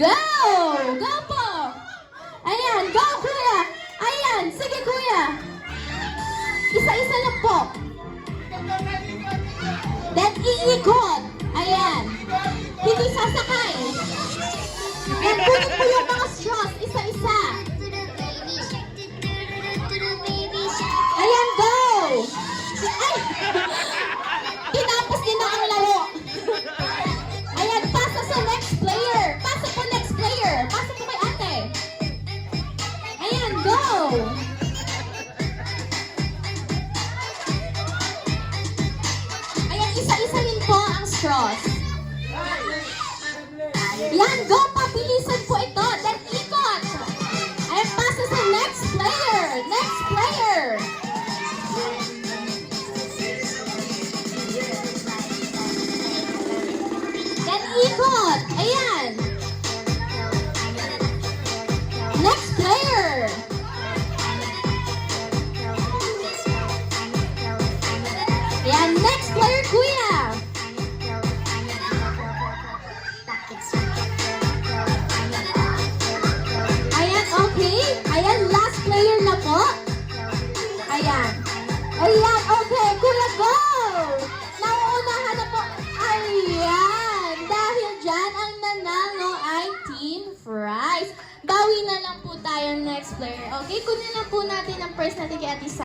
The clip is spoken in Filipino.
Go! Go po! Ayan, go kuya! Ayan, sige kuya! Isa-isa lang po. Then iikot. Ayan. Hindi sasakay. Yan, kunin po yung mga straws. Isa-isa. Ayan, go! Ay! Tinapos din na ang laro. Ayan, pasa sa next player. Pasa po next player. Pasa po kay ate. Ayan, go! Ayan, isa-isa rin po ang straws. Yan, go! Pabilisan po ito. Then ikot. Ayan, pasa sa next player. Next player. Then ikot. Ayan. Next player. Ayan, next player, kuya. Ayan, okay. Ayan, last player na po. Ayan. Ayan, okay. Kuya, go! Nauunahan na po. Ayan. Dahil dyan, ang nanalo ay Team Fries. Bawi na lang po tayo next player. Okay, kunin lang po natin ang purse natin kay Ate Sa.